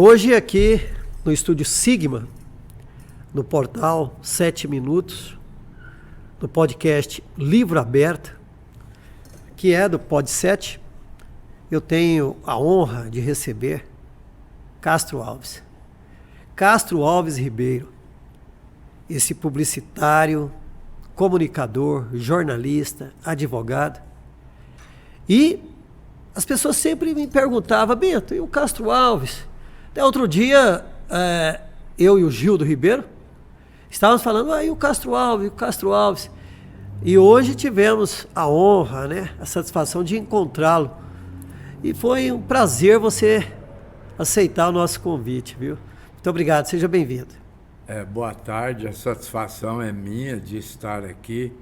Hoje aqui no Estúdio Sigma, no portal 7 Minutos, no podcast Livro Aberto, que é do Pod7, eu tenho a honra de receber Castro Alves. Castro Alves Ribeiro, esse publicitário, comunicador, jornalista, advogado. E as pessoas sempre me perguntavam, Bento, e o Castro Alves? Até outro dia, eu e o Gildo Ribeiro estávamos falando, e o Castro Alves. E hoje tivemos a honra, a satisfação de encontrá-lo. E foi um prazer você aceitar o nosso convite, viu? Muito obrigado, seja bem-vindo. Boa tarde, a satisfação é minha de estar aqui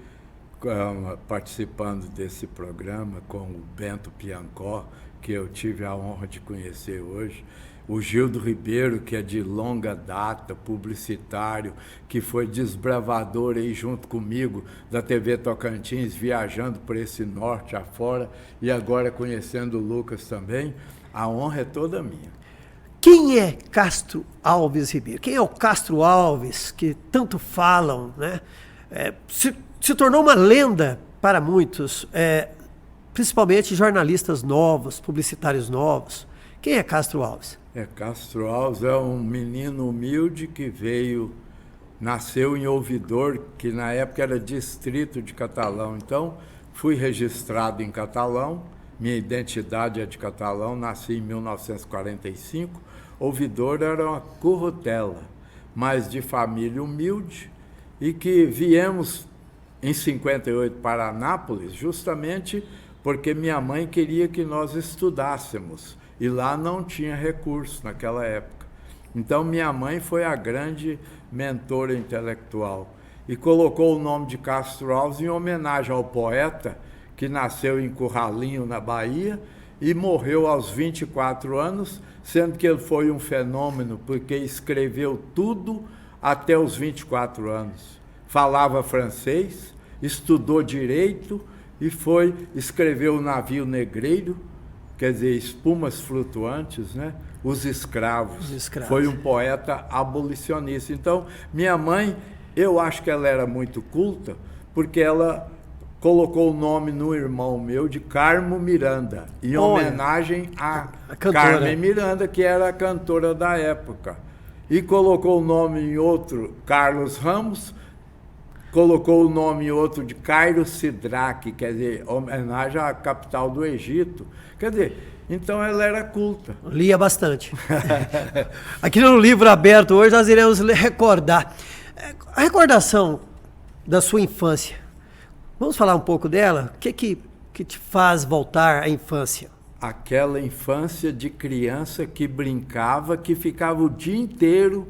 participando desse programa com o Bento Piancó, que eu tive a honra de conhecer hoje. O Gildo Ribeiro, que é de longa data, publicitário, que foi desbravador aí junto comigo da TV Tocantins, viajando por esse norte afora, e agora conhecendo o Lucas também. A honra é toda minha. Quem é Castro Alves Ribeiro? Quem é o Castro Alves, que tanto falam, se tornou uma lenda para muitos, principalmente jornalistas novos, publicitários novos. Quem é Castro Alves? Castro Alves é um menino humilde que nasceu em Ouvidor, que na época era distrito de Catalão. Então, fui registrado em Catalão, minha identidade é de Catalão, nasci em 1945. Ouvidor era uma currutela, mas de família humilde, e que viemos em 58 para Anápolis, justamente porque minha mãe queria que nós estudássemos. E lá não tinha recurso naquela época. Então, minha mãe foi a grande mentora intelectual e colocou o nome de Castro Alves em homenagem ao poeta que nasceu em Curralinho, na Bahia, e morreu aos 24 anos, sendo que ele foi um fenômeno porque escreveu tudo até os 24 anos. Falava francês, estudou direito e escreveu o Navio Negreiro, quer dizer, Espumas Flutuantes, Os Escravos. Foi um poeta abolicionista. Então, minha mãe, eu acho que ela era muito culta, porque ela colocou o nome no irmão meu de Carmo Miranda, em homenagem a Carmen Miranda, que era a cantora da época. E colocou o nome em outro, Carlos Ramos, colocou o nome em outro de Cairo Sidraque, quer dizer, homenagem à capital do Egito. Quer dizer, então ela era culta. Lia bastante. Aqui no Livro Aberto hoje nós iremos recordar. A recordação da sua infância. Vamos falar um pouco dela? O que te faz voltar à infância? Aquela infância de criança que brincava, que ficava o dia inteiro,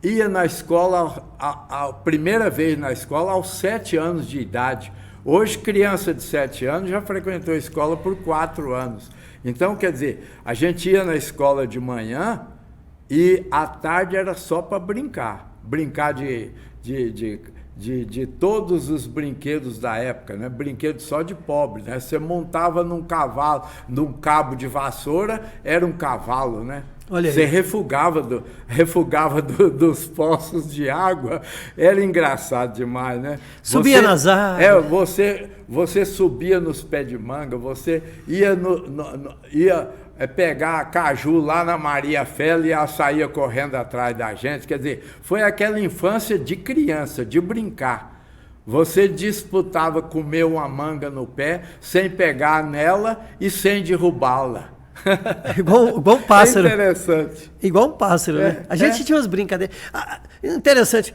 ia na escola, a primeira vez na escola, aos 7 anos de idade. Hoje, criança de 7 anos já frequentou a escola por 4 anos. Então, quer dizer, a gente ia na escola de manhã e à tarde era só para brincar. Brincar de todos os brinquedos da época, Brinquedo só de pobre, Você montava num cavalo, num cabo de vassoura, era um cavalo, Olha aí. Você refugava dos poços de água, era engraçado demais, Subia nas árvores. Você subia nos pés de manga, você ia pegar caju lá na Maria Fela e ela saía correndo atrás da gente. Quer dizer, foi aquela infância de criança, de brincar. Você disputava comer uma manga no pé sem pegar nela e sem derrubá-la. Igual um pássaro. É interessante. Igual um pássaro, A gente tinha umas brincadeiras. Interessante.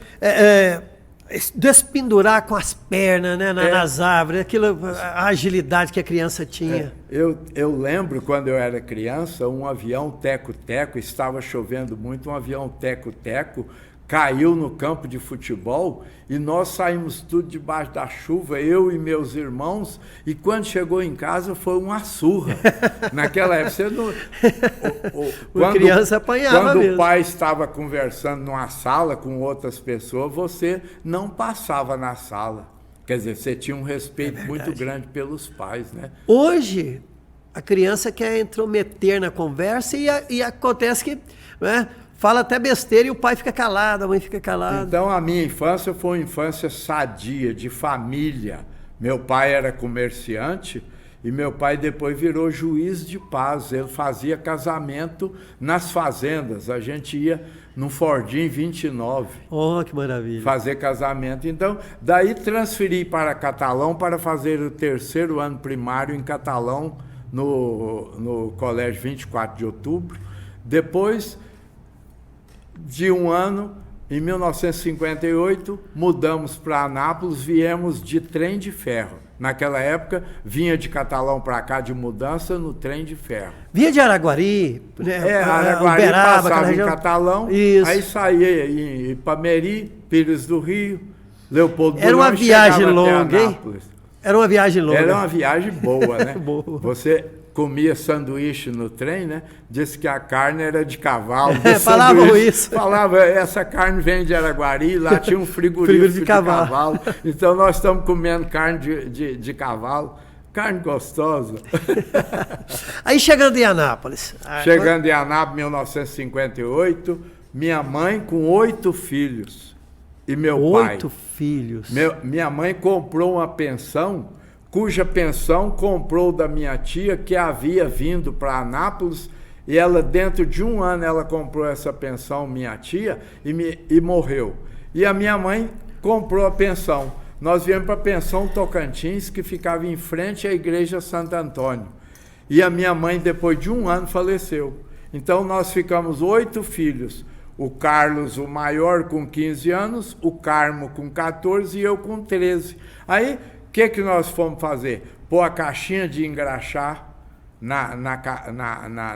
Despendurar com as pernas, nas árvores, a agilidade que a criança tinha. Eu lembro, quando eu era criança, um avião teco-teco, estava chovendo muito, um avião teco-teco caiu no campo de futebol e nós saímos tudo debaixo da chuva, eu e meus irmãos, e quando chegou em casa foi uma surra. Naquela época, você não... criança apanhava quando mesmo. O pai estava conversando numa sala com outras pessoas, você não passava na sala. Quer dizer, você tinha um respeito muito grande pelos pais, Hoje, a criança quer intrometer na conversa e acontece que, né, fala até besteira e o pai fica calado, a mãe fica calada. Então, a minha infância foi uma infância sadia, de família. Meu pai era comerciante e meu pai depois virou juiz de paz. Ele fazia casamento nas fazendas. A gente ia num Fordinho 29. Oh, que maravilha. Fazer casamento. Então, daí transferi para Catalão para fazer o 3º ano primário em Catalão, no Colégio 24 de Outubro. Depois de um ano, em 1958, mudamos para Anápolis, viemos de trem de ferro. Naquela época, vinha de Catalão para cá de mudança no trem de ferro. Vinha de Araguari, né? Araguari, Uberaba, passava região... em Catalão, Isso. Aí saía em Ipameri, Pires do Rio, Leopoldo Era uma viagem longa, hein? Anápolis. Era uma viagem longa. Era uma viagem boa, né? Boa. Você comia sanduíche no trem, né? Disse que a carne era de cavalo. Falavam isso. Falava, essa carne vem de Araguari, lá tinha um frigorífico de cavalo. Então nós estamos comendo carne de cavalo. Carne gostosa. Aí chegando em Anápolis. Chegando em Anápolis, 1958, minha mãe com 8 filhos. E meu pai. 8 filhos. Minha mãe comprou uma pensão, cuja pensão comprou da minha tia, que havia vindo para Anápolis, e ela, dentro de um ano, ela comprou essa pensão, minha tia, e morreu. E a minha mãe comprou a pensão. Nós viemos para a pensão Tocantins, que ficava em frente à igreja Santo Antônio. E a minha mãe, depois de um ano, faleceu. Então, nós ficamos 8 filhos. O Carlos, o maior, com 15 anos, o Carmo com 14 e eu com 13. Aí, o que nós fomos fazer? Pôr a caixinha de engraxar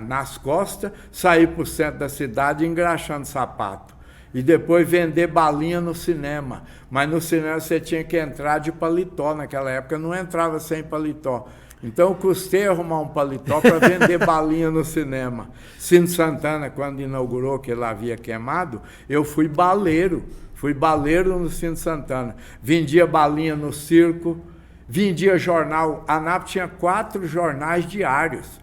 nas costas, sair para o centro da cidade engraxando sapato. E depois vender balinha no cinema. Mas no cinema você tinha que entrar de paletó. Naquela época não entrava sem paletó. Então eu custei arrumar um paletó para vender balinha no cinema. Cine Santana, quando inaugurou, que ele havia queimado, eu fui baleiro. Fui baleiro no Cine Santana. Vendia balinha no circo, vendia jornal. A Anápolis tinha 4 jornais diários.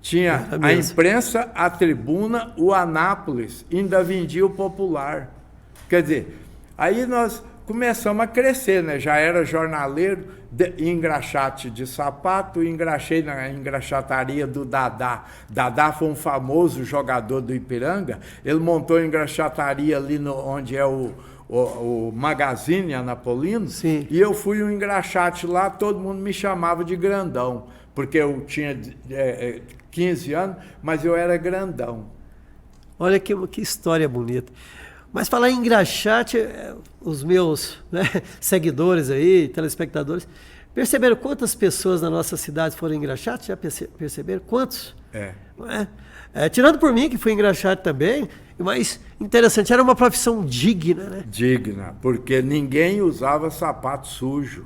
Tinha a imprensa, a Tribuna, o Anápolis, ainda vendia o Popular. Quer dizer, aí nós começamos a crescer, né? Já era jornaleiro, engraxate de sapato, engraxei na engraxataria do Dadá. Dadá foi um famoso jogador do Ipiranga, ele montou a engraxataria ali onde é o Magazine Anapolino. Sim. E eu fui um engraxate lá, todo mundo me chamava de grandão, porque eu tinha 15 anos, mas eu era grandão. Olha que história bonita. Mas falar em engraxate, os meus, né, seguidores aí, telespectadores, perceberam quantas pessoas na nossa cidade foram engraxate? Já perceberam? Quantos? Não é? Tirando por mim, que fui engraxate também, mas interessante, era uma profissão digna, né? Digna, porque ninguém usava sapato sujo.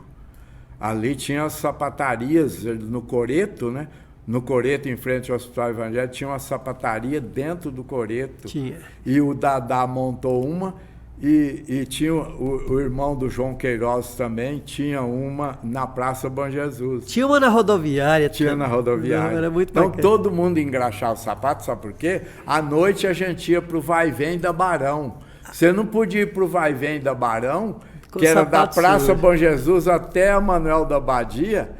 Ali tinha as sapatarias no Coreto, né? No Coreto, em frente ao Hospital Evangélico, tinha uma sapataria dentro do Coreto. Tinha. E o Dadá montou uma, e tinha o irmão do João Queiroz também, tinha uma na Praça Bom Jesus. Tinha uma na rodoviária. Tinha na rodoviária. Não, era muito então bacana. Todo mundo engraxava o sapato, sabe por quê? À noite a gente ia para o vai-vem da Barão. Você não podia ir para o vai-vem da Barão, que era da Praça Bom Jesus até a Manuel da Abadia,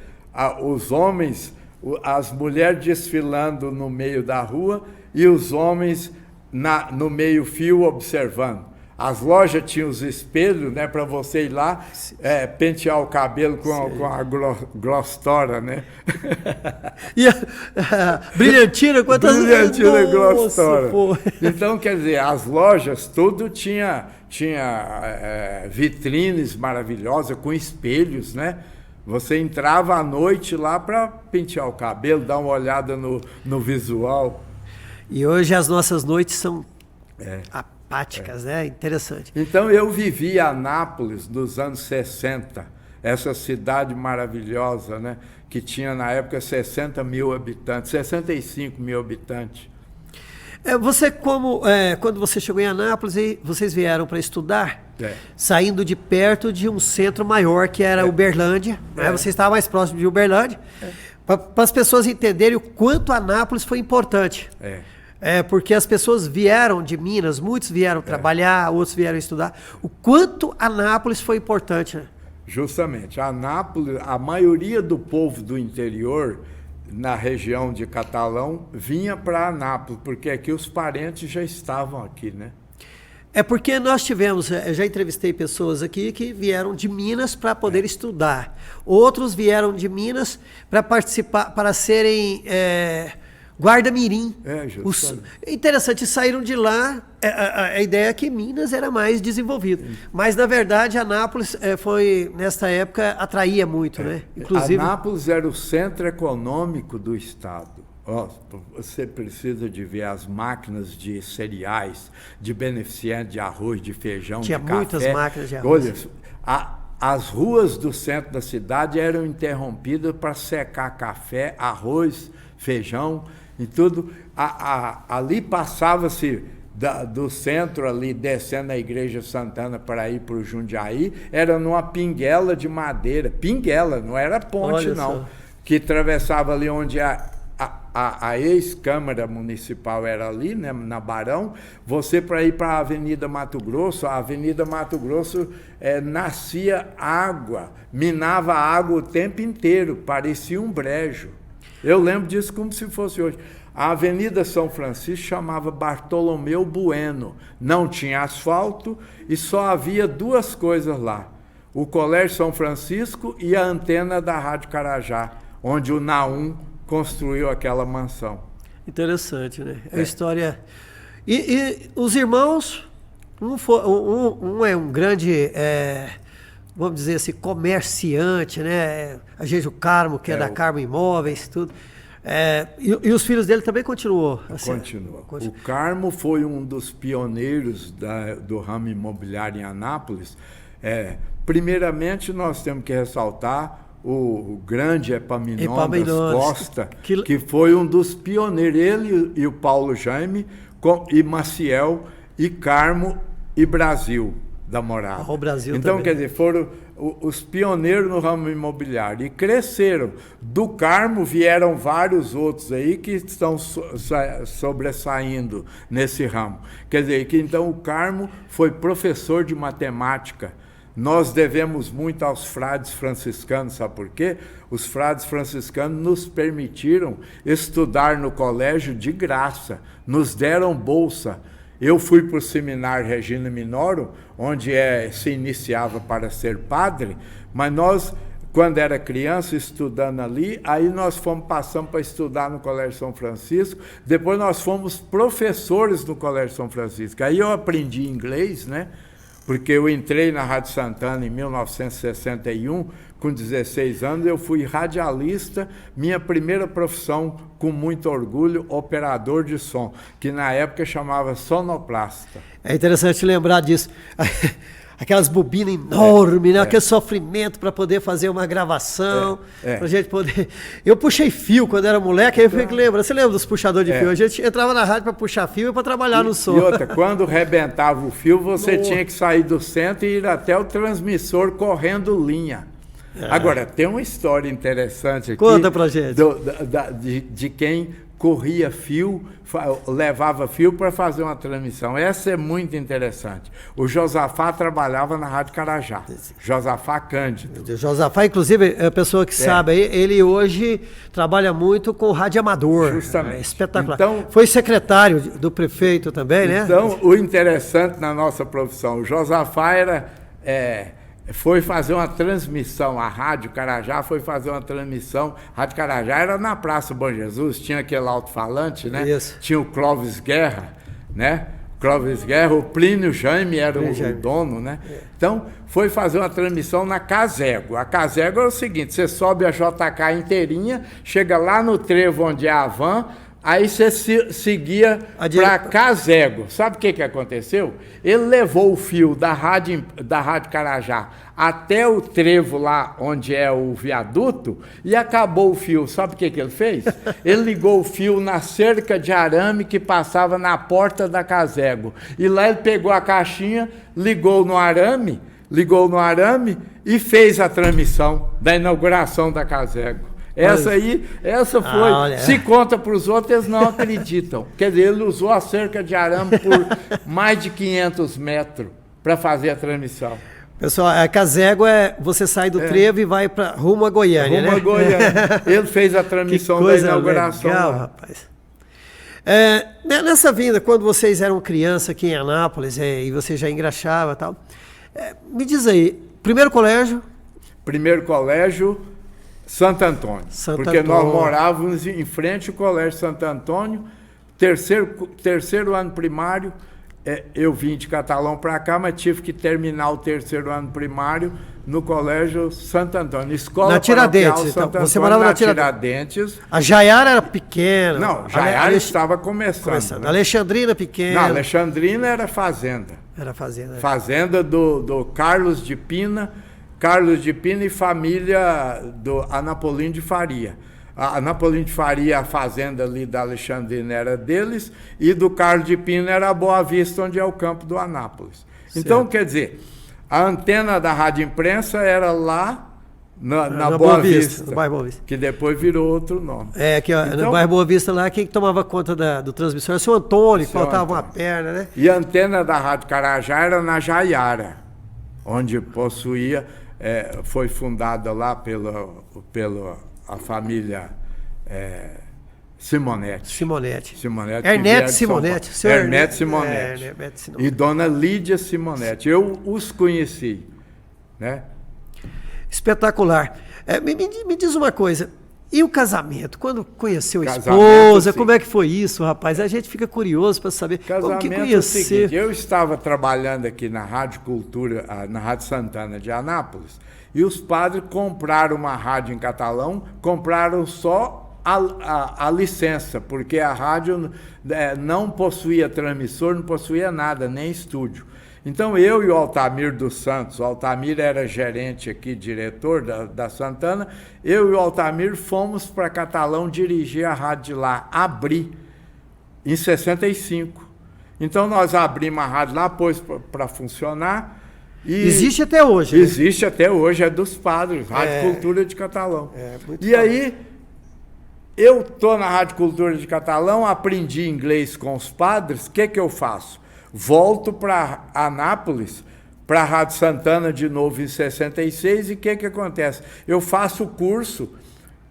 os homens, as mulheres desfilando no meio da rua e os homens no meio-fio observando. As lojas tinham os espelhos, né, para você ir lá pentear o cabelo com a Glostora, né? E a brilhantina, quantas vezes? Brilhantina e Glostora. Então, quer dizer, as lojas, tudo tinha vitrines maravilhosas com espelhos, né? Você entrava à noite lá para pentear o cabelo, dar uma olhada no visual. E hoje as nossas noites são apáticas, né? Interessante. Então eu vivi Anápolis nos anos 60, essa cidade maravilhosa, né? Que tinha na época 60 mil habitantes, 65 mil habitantes. Você quando você chegou em Anápolis, vocês vieram para estudar, saindo de perto de um centro maior que era Uberlândia, né? Você estava mais próximo de Uberlândia, Para as pessoas entenderem o quanto Anápolis foi importante. Porque as pessoas vieram de Minas, muitos vieram trabalhar, outros vieram estudar. O quanto Anápolis foi importante, né? Justamente. Anápolis, a maioria do povo do interior, na região de Catalão, vinha para Anápolis, porque aqui os parentes já estavam aqui, né? É porque nós tivemos, eu já entrevistei pessoas aqui que vieram de Minas para poder estudar. Outros vieram de Minas para participar, para serem guarda-mirim. Interessante, saíram de lá, a ideia é que Minas era mais desenvolvido. Mas, na verdade, Anápolis foi, nesta época, atraía muito, né? Inclusive, Anápolis era o centro econômico do estado. Você precisa de ver as máquinas de cereais, de beneficiante de arroz, de feijão, Tinha de café. muitas máquinas de arroz. Olha, as ruas do centro da cidade eram interrompidas para secar café, arroz, feijão e tudo. Ali passava-se do centro, ali descendo a Igreja Santana para ir para o Jundiaí, era numa pinguela de madeira. Pinguela, não era ponte, não. Que atravessava ali onde a ex-Câmara Municipal era ali, né, na Barão. Você, para ir para a Avenida Mato Grosso, nascia água, minava água o tempo inteiro, parecia um brejo. Eu lembro disso como se fosse hoje. A Avenida São Francisco chamava Bartolomeu Bueno, não tinha asfalto e só havia duas coisas lá: o Colégio São Francisco e a antena da Rádio Carajá, onde o Naum construiu aquela mansão. Interessante, né? A história. E os irmãos, um é um grande, vamos dizer assim, comerciante, né? A gente, o Carmo, que é da Carmo Imóveis, tudo. E os filhos dele também continuou? Continua. O Carmo foi um dos pioneiros do ramo imobiliário em Anápolis. Primeiramente, nós temos que ressaltar o grande Epaminondas Costa, que foi um dos pioneiros, ele e o Paulo Jaime, e Maciel, e Carmo e Brasil da Morada. O Brasil então, também. Quer dizer, foram os pioneiros no ramo imobiliário e cresceram. Do Carmo vieram vários outros aí que estão sobressaindo nesse ramo. Quer dizer, que então o Carmo foi professor de matemática. Nós devemos muito aos frades franciscanos, sabe por quê? Os frades franciscanos nos permitiram estudar no colégio de graça, nos deram bolsa. Eu fui para o seminário Regina Minorum, onde se iniciava para ser padre, mas nós, quando era criança, estudando ali, aí nós passamos para estudar no Colégio São Francisco, depois nós fomos professores no Colégio São Francisco. Aí eu aprendi inglês, né? Porque eu entrei na Rádio Santana em 1961, com 16 anos, eu fui radialista, minha primeira profissão, com muito orgulho, operador de som, que na época chamava sonoplasta. É interessante lembrar disso. Aquelas bobinas enormes, né? Aquele sofrimento para poder fazer uma gravação, para a gente poder... Eu puxei fio quando era moleque, aí eu fico lembrando. Você lembra dos puxadores de fio? A gente entrava na rádio para puxar fio e para trabalhar no som. E outra, quando rebentava o fio, você tinha que sair do centro e ir até o transmissor correndo linha. Agora, tem uma história interessante aqui. Conta pra gente. De quem corria fio, levava fio para fazer uma transmissão. Essa é muito interessante. O Josafá trabalhava na Rádio Carajá. Josafá Cândido. O Josafá, inclusive, é a pessoa que sabe aí, ele hoje trabalha muito com rádio amador. Justamente. Espetacular. Então, foi secretário do prefeito também, né? Então, o interessante na nossa profissão, o Josafá foi fazer uma transmissão, a Rádio Carajá foi fazer uma transmissão. A Rádio Carajá era na Praça Bom Jesus, tinha aquele alto-falante, né? Isso. Tinha o Clóvis Guerra, né? Clóvis Guerra, o Plínio Jaime era o dono, né? Então, foi fazer uma transmissão na Casego. A Casego é o seguinte: você sobe a JK inteirinha, chega lá no trevo onde é a van, aí você seguia para Casego. Sabe o que aconteceu? Ele levou o fio da Rádio Carajá até o trevo lá onde é o viaduto e acabou o fio. Sabe o que ele fez? Ele ligou o fio na cerca de arame que passava na porta da Casego. E lá ele pegou a caixinha, ligou no arame e fez a transmissão da inauguração da Casego. Essa foi. Se conta para os outros, eles não acreditam. Quer dizer, ele usou a cerca de arame por mais de 500 metros para fazer a transmissão. Pessoal, a Casego você sai do trevo e vai rumo a Goiânia, rumo a Goiânia. Ele fez a transmissão da inauguração. Legal, rapaz. Nessa vinda, quando vocês eram criança aqui em Anápolis e você já engraxava e tal, me diz aí, primeiro colégio? Primeiro colégio, Santo Antônio. Porque nós morávamos em frente ao colégio Santo Antônio. Terceiro ano primário, eu vim de Catalão para cá, mas tive que terminar o terceiro ano primário no colégio Santo Antônio. Escola na Tiradentes, então. Você morava na Tiradentes. A Jaiara era pequena. Não, Jaiara estava começando. Né? Alexandrina pequena. Não, Alexandrina era fazenda. Era fazenda. Fazenda do Carlos de Pina. Carlos de Pina e família do Anapolino de Faria. A Anapolino de Faria, a fazenda ali da Alexandrina era deles, e do Carlos de Pina era a Boa Vista, onde é o campo do Anápolis. Certo. Então, quer dizer, a antena da Rádio Imprensa era lá na Boa Vista, no bairro Boa Vista, que depois virou outro nome. Aqui, ó, no bairro Boa Vista lá, quem tomava conta do transmissor era o seu Antônio, que faltava uma perna, né? E a antena da Rádio Carajá era na Jaiara, onde possuía, foi fundada lá pela a família Simonetti. Ernesto Simonetti. Ernesto Simonetti. E dona Lídia Simonetti. Eu os conheci, né? Espetacular. Me diz uma coisa. E o casamento? Quando conheceu a esposa, como é que foi isso, rapaz? A gente fica curioso para saber como que conheceu. É o seguinte, eu estava trabalhando aqui na Rádio Cultura, na Rádio Santana de Anápolis, e os padres compraram uma rádio em Catalão, compraram só a licença, porque a rádio não possuía transmissor, não possuía nada, nem estúdio. Então eu e o Altamir dos Santos, o Altamir era gerente aqui, diretor da Santana, eu e o Altamir fomos para Catalão dirigir a rádio de lá, abrir, em 65. Então nós abrimos a rádio lá, pôs para funcionar. Existe até hoje. Existe até hoje, é dos padres, Rádio Cultura de Catalão. Aí, eu estou na Rádio Cultura de Catalão, aprendi inglês com os padres, o que eu faço? Volto para Anápolis, para a Rádio Santana de novo em 66, e o que acontece? Eu faço o curso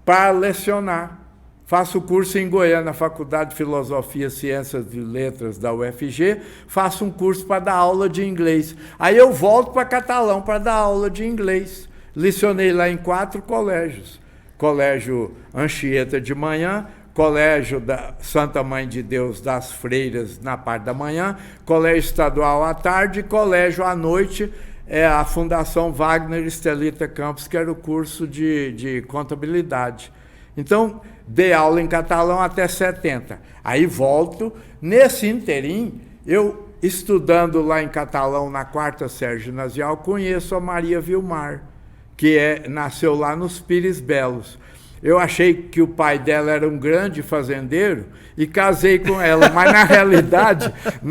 para lecionar. Faço o curso em Goiânia, na Faculdade de Filosofia, Ciências e Letras da UFG, faço um curso para dar aula de inglês. Aí eu volto para Catalão para dar aula de inglês. Lecionei lá em 4 colégios. Colégio Anchieta de manhã, Colégio da Santa Mãe de Deus das Freiras na parte da manhã, Colégio Estadual à tarde e colégio à noite, a Fundação Wagner Estelita Campos, que era o curso de contabilidade. Então, dei aula em Catalão até 70. Aí volto. Nesse interim, eu, estudando lá em Catalão, na 4ª série ginasial, conheço a Maria Vilmar, que nasceu lá nos Pires Belos. Eu achei que o pai dela era um grande fazendeiro e casei com ela, mas na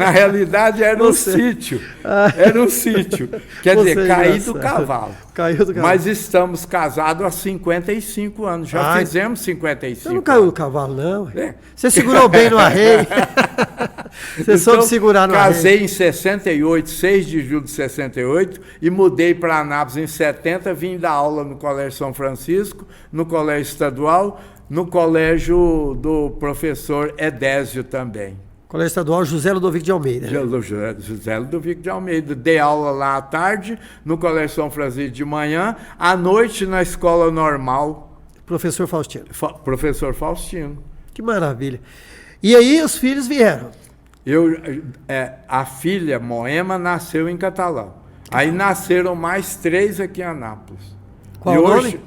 realidade era um sítio. Era um sítio. Quer dizer, caí do cavalo. Mas estamos casados há 55 anos. Já fizemos 55 Você não caiu do cavalo, não? Você segurou bem no arreio. Você soube segurar no arreio. Casei em 68, 6 de julho de 68, e mudei para Anápolis em 70, vim dar aula no Colégio São Francisco, no Colégio Estadual, no colégio do professor Edésio também. Colégio Estadual José Ludovico de Almeida. José Ludovico de Almeida. Dei aula lá à tarde, no Colégio São Francisco de manhã, à noite na escola normal. Professor Faustino. Professor Faustino. Que maravilha. E aí os filhos vieram? A filha Moema nasceu em Catalão. Aí nasceram mais 3 aqui em Anápolis. Qual o nome?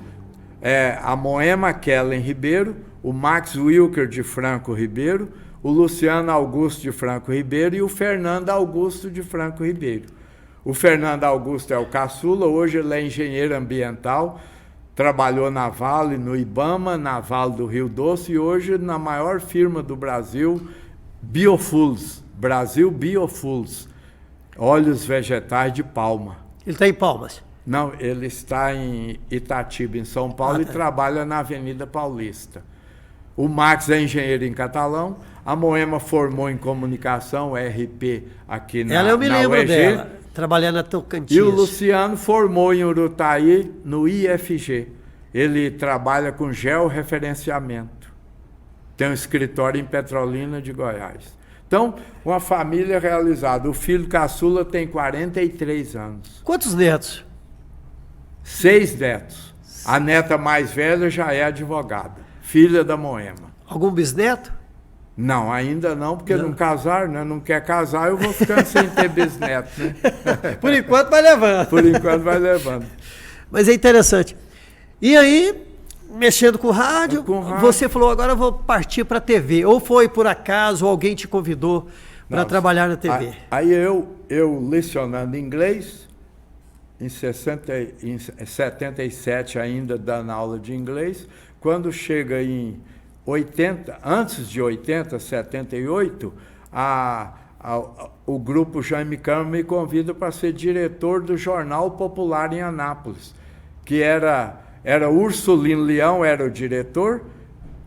A Moema Kellen Ribeiro, o Max Wilker de Franco Ribeiro, o Luciano Augusto de Franco Ribeiro e o Fernando Augusto de Franco Ribeiro. O Fernando Augusto é o caçula, hoje ele é engenheiro ambiental, trabalhou na Vale, no Ibama, na Vale do Rio Doce, e hoje na maior firma do Brasil, Biofuels, Brasil Biofuels, óleos vegetais de palma. Ele está em Palmas? Não, ele está em Itatiba, em São Paulo, e trabalha na Avenida Paulista. O Max é engenheiro em Catalão, a Moema formou em comunicação, RP, aqui na UEG. Ela, eu me lembro dela, trabalhando na Tocantins. E o Luciano formou em Urutaí, no IFG. Ele trabalha com georreferenciamento. Tem um escritório em Petrolina de Goiás. Então, uma família realizada. O filho caçula tem 43 anos. Quantos netos? 6 netos. A neta mais velha já é advogada, filha da Moema. Algum bisneto? Não, ainda não, porque não casaram, né? Não quer casar, eu vou ficando sem ter bisneto, né? Por enquanto vai levando. Por enquanto vai levando. Mas é interessante. E aí, mexendo com rádio, você falou, agora eu vou partir para a TV. Ou foi por acaso, ou alguém te convidou para trabalhar na TV? Aí eu lecionando inglês, em 77 ainda dando aula de inglês, quando chega em 80, antes de 80, 78, o grupo Jaime Câmara me convida para ser diretor do Jornal Popular em Anápolis, que era Ursulino Leão, era o diretor.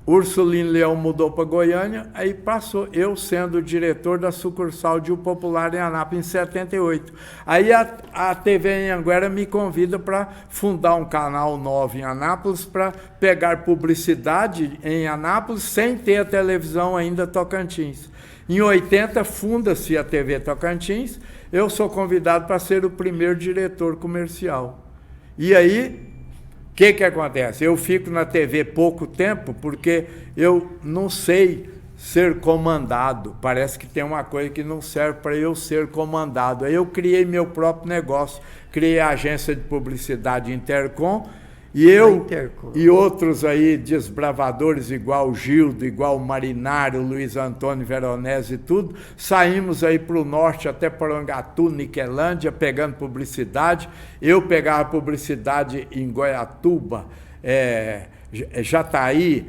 Ursulino Leão mudou para Goiânia, aí passou eu sendo o diretor da sucursal de O Popular em Anápolis em 78. Aí a TV Anhanguera me convida para fundar um canal 9 em Anápolis, para pegar publicidade em Anápolis sem ter a televisão ainda Tocantins. Em 80 funda-se a TV Tocantins, eu sou convidado para ser o primeiro diretor comercial. E aí, o que acontece? Eu fico na TV pouco tempo porque eu não sei ser comandado. Parece que tem uma coisa que não serve para eu ser comandado. Aí eu criei meu próprio negócio. Criei a agência de publicidade Intercom. E eu e outros aí desbravadores, igual o Gildo, igual o Marinário, Luiz Antônio Veronese e tudo, saímos aí para o norte, até Porangatu, Niquelândia, pegando publicidade. Eu pegava publicidade em Goiatuba, Jataí.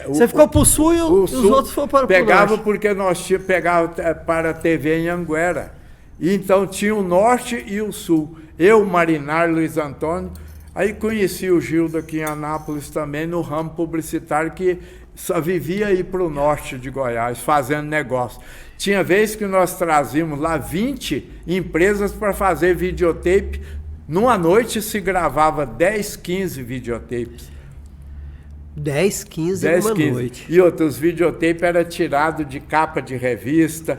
Você ficou para o sul e os outros foram para o norte. Pegava porque nós pegava para a TV em Anhanguera. E então tinha o norte e o sul. Eu, Marinário, Luiz Antônio. Aí conheci o Gildo aqui em Anápolis também, no ramo publicitário, que só vivia aí para o norte de Goiás, fazendo negócio. Tinha vez que nós trazíamos lá 20 empresas para fazer videotape. Numa noite se gravava 10, 15 videotapes. 10, 15 numa noite. E outros videotapes eram tirados de capa de revista,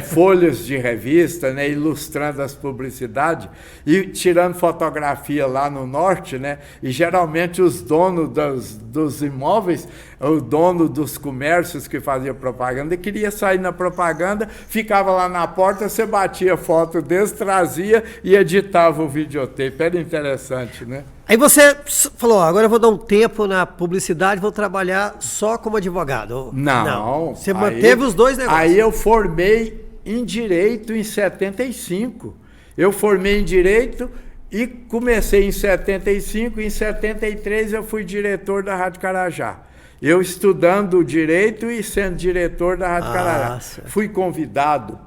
folhas de revista, né, ilustrando as publicidades e tirando fotografia lá no norte, né? E geralmente os donos dos imóveis, o dono dos comércios que fazia propaganda, queria sair na propaganda, ficava lá na porta, você batia foto deles, trazia e editava o videotape. Era interessante, né? Aí você falou, agora eu vou dar um tempo na publicidade, vou trabalhar só como advogado. Não. Você manteve os dois negócios. Aí eu formei em Direito em 75. Eu formei em Direito e comecei em 75. Em 73 eu fui diretor da Rádio Carajá. Eu estudando Direito e sendo diretor da Rádio Carajá. Certo. Fui convidado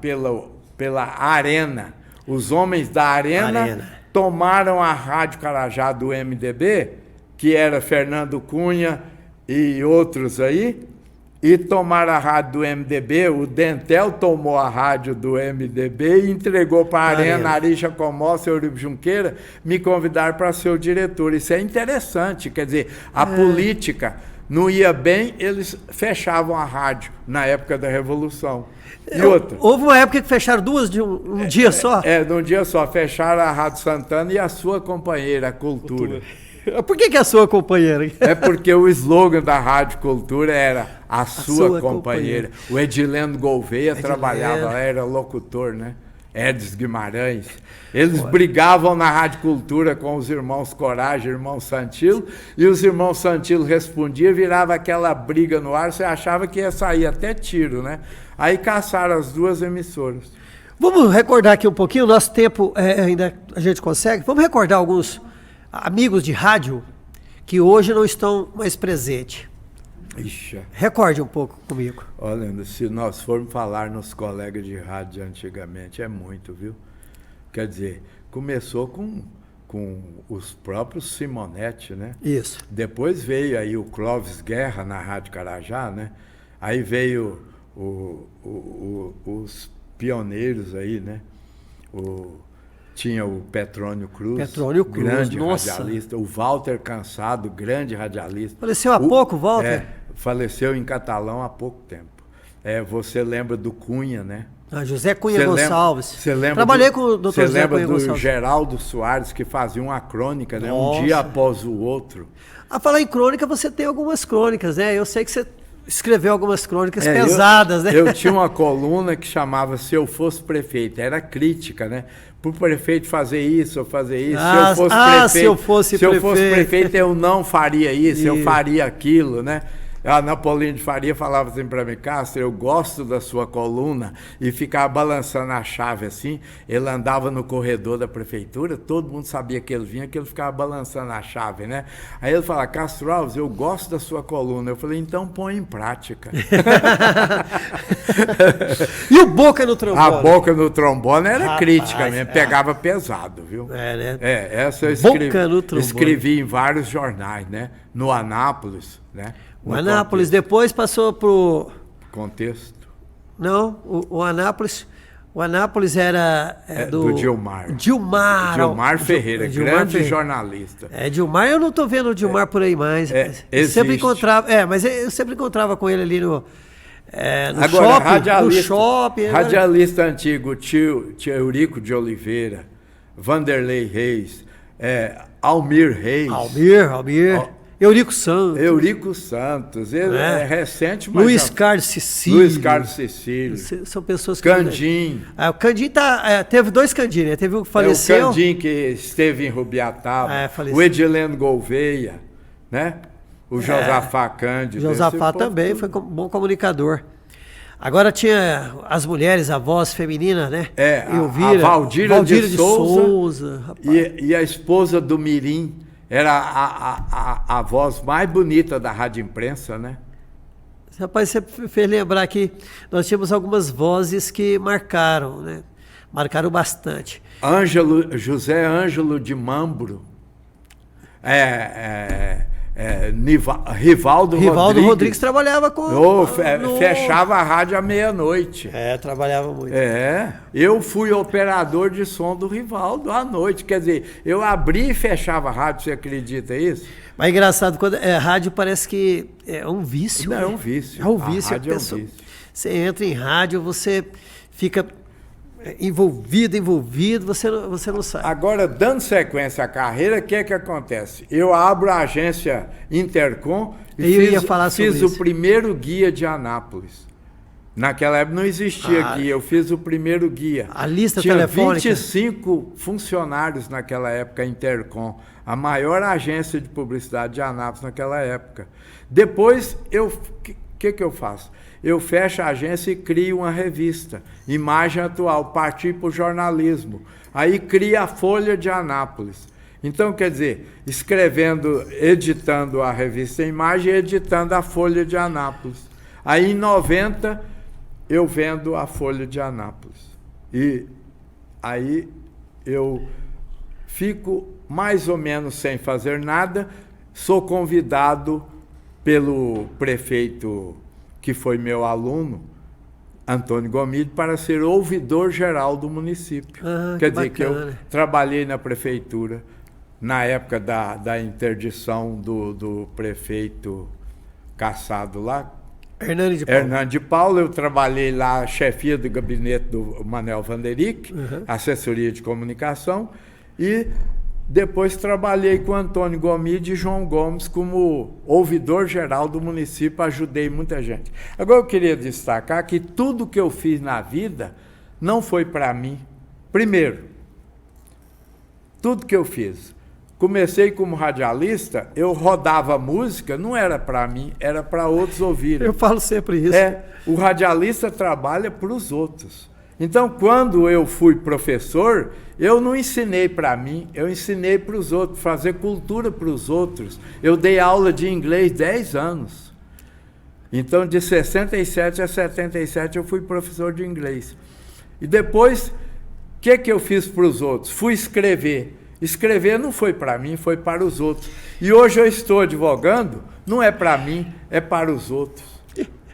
pela Arena. Os homens da Arena tomaram a Rádio Carajá do MDB, que era Fernando Cunha e outros aí, e tomaram a rádio do MDB, o Dentel tomou a rádio do MDB e entregou para a Arena, Arisha Comócia, Eurico Junqueira, me convidaram para ser o diretor. Isso é interessante, quer dizer, a política não ia bem, eles fechavam a rádio na época da Revolução. E outra. Houve uma época que fecharam duas de um dia só? Num dia só. Fecharam a Rádio Santana e a sua companheira, a Cultura. Por que é a sua companheira? É porque o slogan da Rádio Cultura era a sua companheira. O Edileno Gouveia trabalhava lá, era locutor, né? Edis Guimarães. Eles brigavam na Rádio Cultura com os irmãos Coragem, irmão Santilo, e os irmãos Santilo respondiam, virava aquela briga no ar, você achava que ia sair até tiro, né? Aí caçaram as duas emissoras. Vamos recordar aqui um pouquinho, o nosso tempo ainda a gente consegue. Vamos recordar alguns amigos de rádio que hoje não estão mais presentes. Ixi. Recorde um pouco comigo. Olha, se nós formos falar nos colegas de rádio antigamente, é muito, viu? Quer dizer, começou com com os próprios Simonetti, né? Isso. Depois veio aí o Clóvis Guerra na Rádio Carajá, né? Aí veio os pioneiros aí, né? Tinha o Petrônio Cruz, grande radialista. O Walter Cansado, grande radialista. Faleceu há pouco, Walter? Faleceu em Catalão há pouco tempo. Você lembra do Cunha, né? José Cunha Gonçalves. Trabalhei com o doutor José Cunha Gonçalves. Você lembra do Geraldo Soares, que fazia uma crônica, né? Um dia após o outro. A falar em crônica, você tem algumas crônicas, né? Eu sei que você escreveu algumas crônicas pesadas, né? Eu tinha uma coluna que chamava Se Eu Fosse Prefeito. Era crítica, né? Para o prefeito fazer isso ou fazer isso. Se eu fosse prefeito, eu não faria isso, eu faria aquilo, né? A Napoleão de Faria falava assim para mim: Castro, eu gosto da sua coluna, e ficava balançando a chave assim. Ele andava no corredor da prefeitura, todo mundo sabia que ele vinha, que ele ficava balançando a chave, né? Aí ele falava: Castro Alves, eu gosto da sua coluna. Eu falei: então põe em prática. E o Boca no Trombone? A Boca no Trombone era crítica mesmo, pegava pesado, viu? Né? Essa eu escrevi em vários jornais, né? No Anápolis, né? O Anápolis depois passou pro Contexto. Não, o Anápolis era do Dilmar. Dilmar Ferreira, grande jornalista. Dilmar, eu não estou vendo o Dilmar por aí mais. Eu sempre encontrava, mas eu sempre encontrava com ele ali no shopping. Radialista antigo, tio Eurico de Oliveira, Vanderlei Reis, Almir Reis. Almir. Eurico Santos, ele é recente, mas Luiz Carlos Cecílio. São pessoas que... Candim. O Candim teve 2 Candim, né? Teve o que faleceu. O Candim que esteve em Rubiataba, o Edileno Gouveia, né? O Josafá Cândido. Josafá também foi um bom Agora tinha as mulheres, a voz feminina, né? A Valdira de Souza rapaz. E a esposa do Mirim. Era a voz mais bonita da Rádio Imprensa, né? Rapaz, você fez lembrar que nós tínhamos algumas vozes que marcaram, né? Marcaram bastante. José Ângelo de Mambro. Rivaldo Rodrigues trabalhava com... Fechava a rádio à meia-noite. Trabalhava muito. Eu fui operador de som do Rivaldo à noite. Quer dizer, eu abria e fechava a rádio, você acredita nisso? Mas é engraçado, quando rádio parece que é um vício. Não, né? é um vício. É um vício. A rádio é um vício. Você entra em rádio, você fica... envolvido, você não sabe. Agora, dando sequência à carreira, o que acontece? Eu abro a agência Intercom e fiz o primeiro guia de Anápolis. Naquela época não existia guia, eu fiz o primeiro guia. A lista Tinha telefônica? 25 funcionários naquela época, Intercom, a maior agência de publicidade de Anápolis naquela época. Depois, o que eu faço? Eu fecho a agência e crio uma revista, Imagem Atual, parti para o jornalismo. Aí cria a Folha de Anápolis. Então, quer dizer, editando a revista Imagem e editando a Folha de Anápolis. Aí, em 90, eu vendo a Folha de Anápolis. E aí eu fico mais ou menos sem fazer nada, sou convidado pelo prefeito, que foi meu aluno, Antônio Gomide, para ser ouvidor-geral do município. Quer dizer, que eu trabalhei na prefeitura na época da interdição do prefeito cassado lá, Hernani de Paula. Eu trabalhei lá, chefia do gabinete do Manuel Vanderick, assessoria de comunicação, e depois trabalhei com Antônio Gomide e João Gomes como ouvidor-geral do município, ajudei muita gente. Agora eu queria destacar que tudo que eu fiz na vida não foi para mim. Primeiro, tudo que eu fiz. Comecei como radialista, eu rodava música, não era para mim, era para outros ouvirem. Eu falo sempre isso. O radialista trabalha para os outros. Então, quando eu fui professor, eu não ensinei para mim, eu ensinei para os outros, fazer cultura para os outros. Eu dei aula de inglês 10 anos. Então, de 67 a 77, eu fui professor de inglês. E depois, o que eu fiz para os outros? Fui escrever. Escrever não foi para mim, foi para os outros. E hoje eu estou advogando, não é para mim, é para os outros.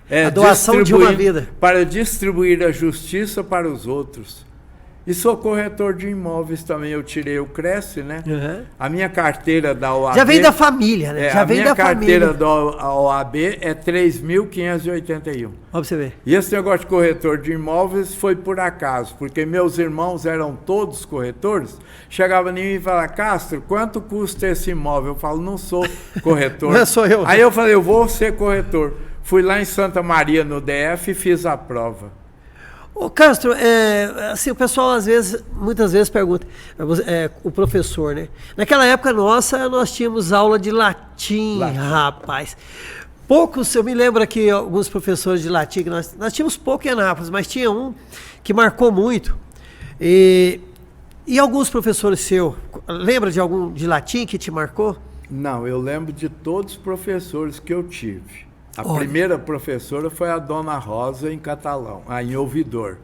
É a doação de uma vida. Para distribuir a justiça para os outros. E sou corretor de imóveis também, eu tirei o Cresce, né? Uhum. A minha carteira da OAB... Já vem da família, né? Já vem da família. A minha carteira da OAB é 3.581. Olha pra você ver. E esse negócio de corretor de imóveis foi por acaso, porque meus irmãos eram todos corretores. Chegava em mim e falava, Castro, quanto custa esse imóvel? Eu falo, não sou corretor. Não sou eu. Aí eu falei, eu vou ser corretor. Fui lá em Santa Maria, no DF, e fiz a prova. Ô Castro, assim, o pessoal muitas vezes pergunta, o professor, né? Naquela época nossa, nós tínhamos aula de latim. Rapaz. Poucos, eu me lembro aqui, alguns professores de latim, que nós tínhamos pouco em Anápolis, mas tinha um que marcou muito. E alguns professores seus, lembra de algum de latim que te marcou? Não, eu lembro de todos os professores que eu tive. A Olha. primeira professora foi a Dona Rosa em Catalão, em Ouvidor.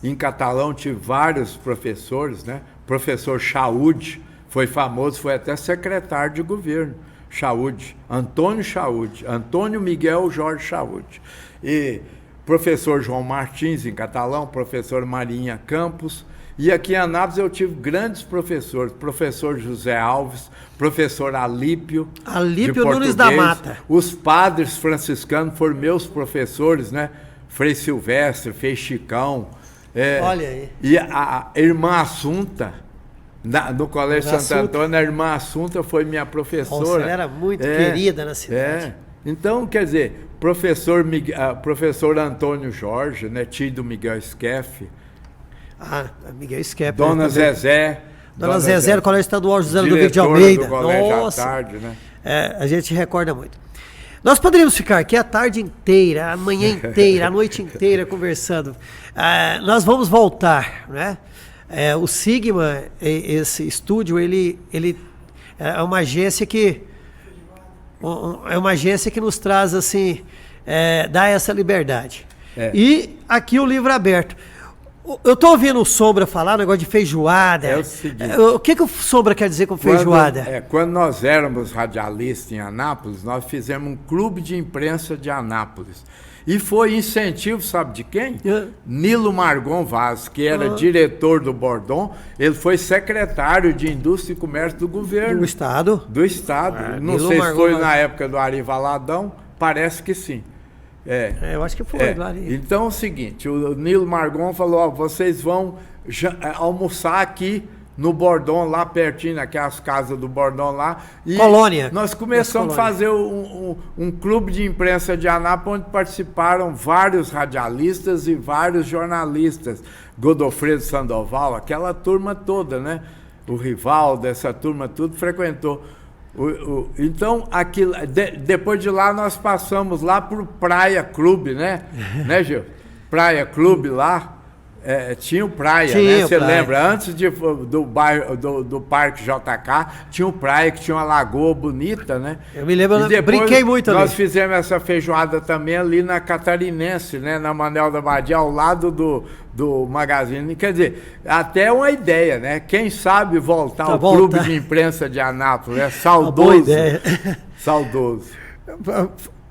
Em Catalão tive vários professores, né? Professor Chaúde foi famoso, foi até secretário de governo. Chaúde, Antônio Chaúde, Antônio Miguel Jorge Chaúde. E professor João Martins em Catalão, professor Marinha Campos. E aqui em Anápolis eu tive grandes professores, professor José Alves, professor Alípio Nunes da Mata. Os padres franciscanos foram meus professores, né? Frei Silvestre, Frei Chicão. Olha aí. E a irmã Assunta, no Colégio Santo Antônio, a irmã Assunta foi minha professora. Nossa, ela era muito querida na cidade. Então, quer dizer, professor Antônio Jorge, né? Tio do Miguel Skeff. Miguel Skeff. Dona Zezé. Dona Zezé, no Colégio Estadual José Ludovico de Almeida. Do colégio à tarde, né? A gente recorda muito. Nós poderíamos ficar aqui a tarde inteira, a manhã inteira, a noite inteira conversando. Nós vamos voltar, né? O Sigma, esse estúdio, ele é uma agência que nos traz assim, dá essa liberdade. E aqui o livro aberto. Eu estou ouvindo o Sombra falar, negócio de feijoada. É o seguinte. O que o Sombra quer dizer com feijoada? Quando nós éramos radialistas em Anápolis, nós fizemos um clube de imprensa de Anápolis. E foi incentivo, sabe de quem? Nilo Margon Vaz, que era diretor do Bordon. Ele foi secretário de Indústria e Comércio do governo. Do Estado? Do Estado. Não Nilo sei Margon se foi Vaz. na época do Ari Valadão, parece que sim. Eu acho que foi. Então é o seguinte, o Nilo Margon falou, vocês vão almoçar aqui no Bordon, lá pertinho, aquelas casas do Bordon lá. E Colônia. Nós começamos a fazer um clube de imprensa de Anápolis, onde participaram vários radialistas e vários jornalistas. Godofredo Sandoval, aquela turma toda, né? O Rivaldo, essa turma tudo frequentou. Então, depois de lá, nós passamos lá para o Praia Clube, né? Né, Gil? Praia Clube lá. Tinha o Praia, né? Você lembra? Antes do Parque JK, tinha o Praia, que tinha uma lagoa bonita, né? Eu me lembro, brinquei muito ali. Nós fizemos essa feijoada também ali na Catarinense, né? Na Manuel da Badia, ao lado do Magazine. Quer dizer, até uma ideia, né? Quem sabe voltar ao Clube de Imprensa de Anápolis. É saudoso. Boa ideia. Saudoso.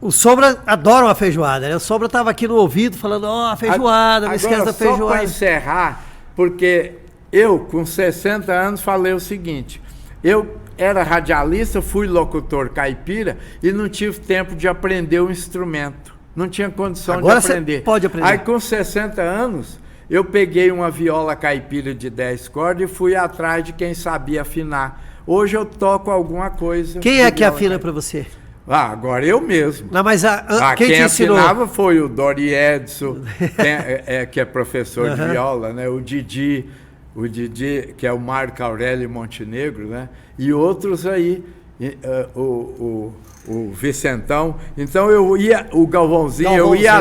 O Sombra adora uma feijoada, né? O Sombra estava aqui no ouvido falando, a feijoada, não esquece da feijoada. Só para encerrar, porque eu, com 60 anos, falei o seguinte, eu era radialista, fui locutor caipira e não tive tempo de aprender o instrumento. Não tinha condição de aprender. Pode aprender. Aí, com 60 anos, eu peguei uma viola caipira de 10 cordas e fui atrás de quem sabia afinar. Hoje eu toco alguma coisa. Quem é que afina para você? Agora eu mesmo. Não, mas quem te ensinou? Afinava foi o Dori Edson, que é professor de viola, né? O Didi, que é o Marco Aurélio Montenegro, né? E outros aí, o Vicentão. Então o Galvãozinho, eu ia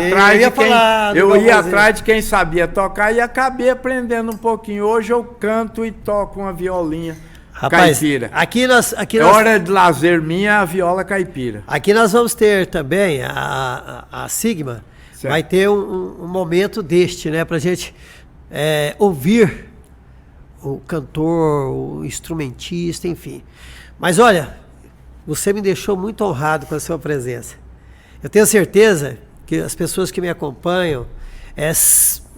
atrás de quem sabia tocar e acabei aprendendo um pouquinho. Hoje eu canto e toco uma violinha. Rapaz, caipira. Aqui nós hora de lazer minha, a viola caipira. Aqui nós vamos ter também a Sigma, certo. Vai ter um momento deste, né, pra gente ouvir o cantor, o instrumentista, enfim. Mas olha, você me deixou muito honrado com a sua presença. Eu tenho certeza que as pessoas que me acompanham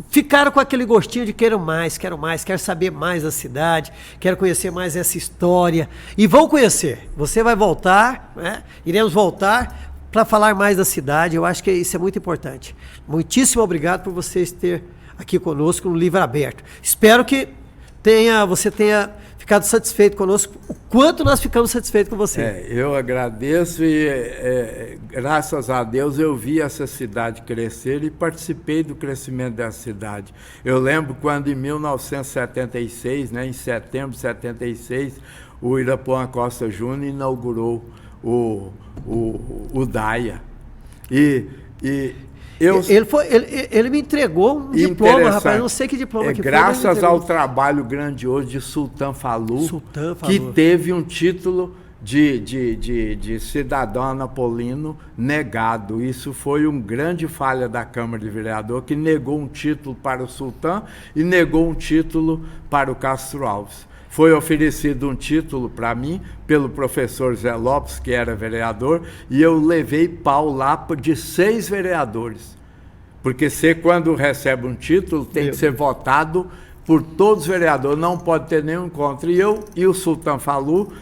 ficaram com aquele gostinho de quero mais, quero saber mais da cidade, quero conhecer mais essa história. E vão conhecer. Você vai voltar, né? Iremos voltar para falar mais da cidade. Eu acho que isso é muito importante. Muitíssimo obrigado por você estar aqui conosco no Livro Aberto. Espero que você tenha ficado satisfeito conosco, o quanto nós ficamos satisfeitos com você. Eu agradeço e graças a Deus eu vi essa cidade crescer e participei do crescimento da cidade. Eu lembro quando em 1976, né, em setembro de 76, o Irapuã Costa Júnior inaugurou o DAIA. Ele me entregou um diploma, rapaz, eu não sei que diploma que foi. Graças ao trabalho grandioso de Sultan Fallu, que teve um título de cidadão anapolino negado. Isso foi uma grande falha da Câmara de Vereador, que negou um título para o Sultan e negou um título para o Castro Alves. Foi oferecido um título para mim pelo professor Zé Lopes, que era vereador, e eu levei pau lá de 6 vereadores. Porque você, quando recebe um título, tem que ser votado por todos os vereadores, não pode ter nenhum contra. E eu e o Sultan Fallu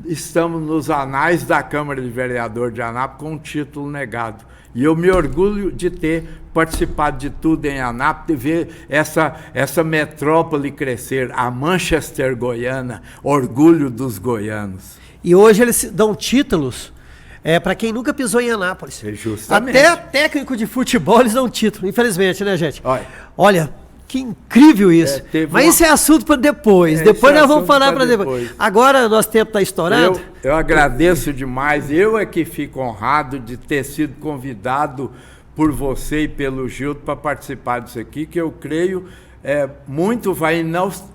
estamos nos anais da Câmara de Vereador de Anápolis com um título negado. E eu me orgulho de ter participado de tudo em Anápolis, de ver essa metrópole crescer, a Manchester goiana, orgulho dos goianos. E hoje eles dão títulos para quem nunca pisou em Anápolis. Justamente. Até técnico de futebol eles dão título, infelizmente, né, gente? Olha, que incrível isso. Mas isso é assunto para depois. Depois nós vamos falar para depois. Agora nosso tempo está estourando. Eu agradeço demais. Eu é que fico honrado de ter sido convidado por você e pelo Gildo para participar disso aqui, que eu creio muito vai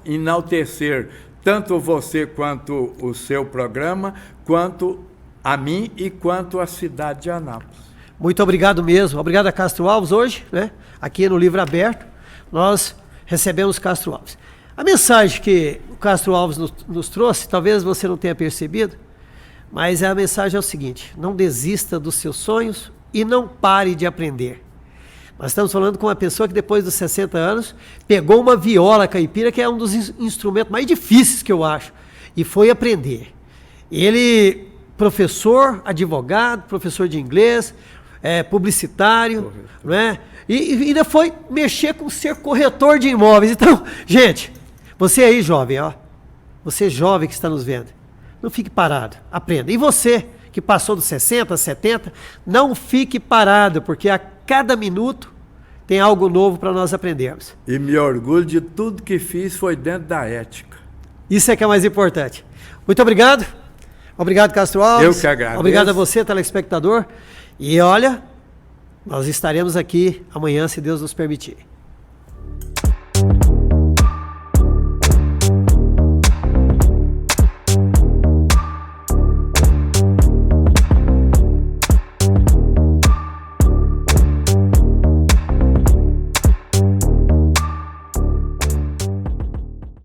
enaltecer tanto você quanto o seu programa, quanto a mim e quanto a cidade de Anápolis. Muito obrigado mesmo. Obrigado a Castro Alves hoje, né? Aqui no Livro Aberto, nós recebemos Castro Alves. A mensagem que o Castro Alves nos trouxe, talvez você não tenha percebido, mas a mensagem é o seguinte: não desista dos seus sonhos e não pare de aprender. Nós estamos falando com uma pessoa que depois dos 60 anos pegou uma viola caipira, que é um dos instrumentos mais difíceis que eu acho, e foi aprender. Ele, professor, advogado, professor de inglês, publicitário, não é? E ainda foi mexer com ser corretor de imóveis. Então, gente, você aí jovem, você jovem que está nos vendo, não fique parado, aprenda. E você que passou dos 60, 70, não fique parado, porque a cada minuto tem algo novo para nós aprendermos. E me orgulho de tudo que fiz foi dentro da ética. Isso é que é mais importante. Muito obrigado. Obrigado, Castro Alves. Eu que agradeço. Obrigado a você, telespectador. E olha, nós estaremos aqui amanhã, se Deus nos permitir.